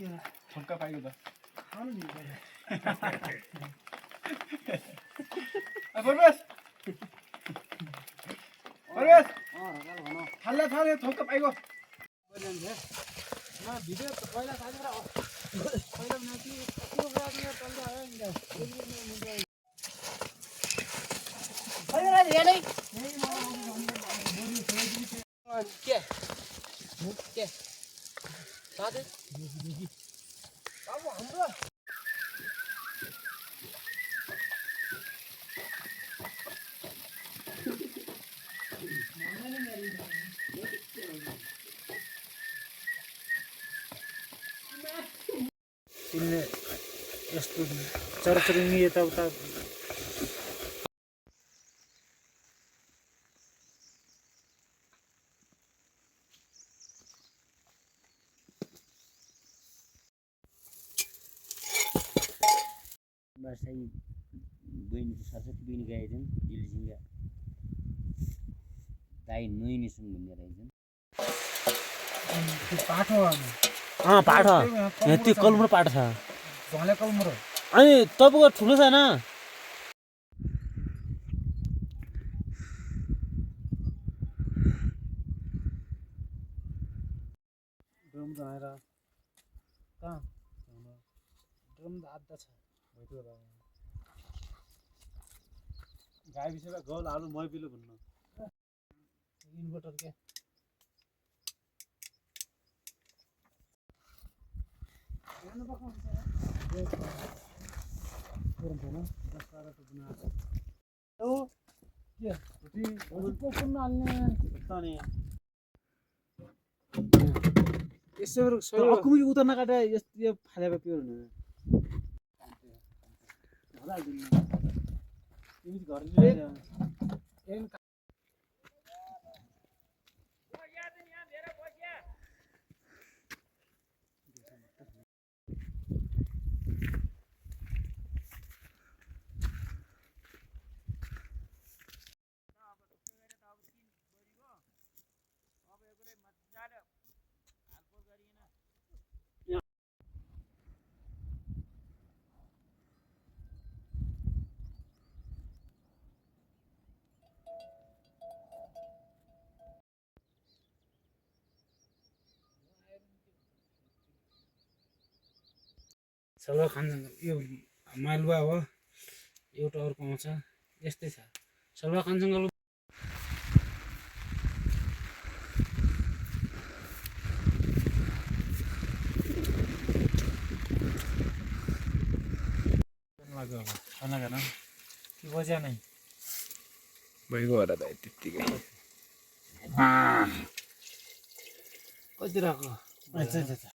ठोक्का पाइयो त खानु नि परवेश परवेश खाल्ला थाले ठोक्का पाइयो म भिडियो त पहिला साथीहरु पहिला माथि कतिको रातमा चल्दा आयो नि पहिला हेर्दै के साथी बाबु हाम्रो तिमीले यस्तो चरचरुङ्गी यताउता Masai bini saraswati bini gaya jin dili singa dai nui ni sung bini gaya jin पाठो पाठ यहाँ त्यो कलमरो पाठ छ झले कलमरो अनि तपाईँको ठुलो छैन ड्रम जानेर कहाँ ड्रम त आधा छ भइदियो गाई बिसेर गल आलु मै पिलो भन्न इन्भर्टर के उता नकाटे यो फालेको प्योर हुने सलवार खान यो मालुवा हो एउटा अर्को आउँछ यस्तै छ सलवार खान जङ्गल लाग्यो अब खाना खान कि बज्या नै भइगयो होला दाइ त्यतिकै कति राख्यो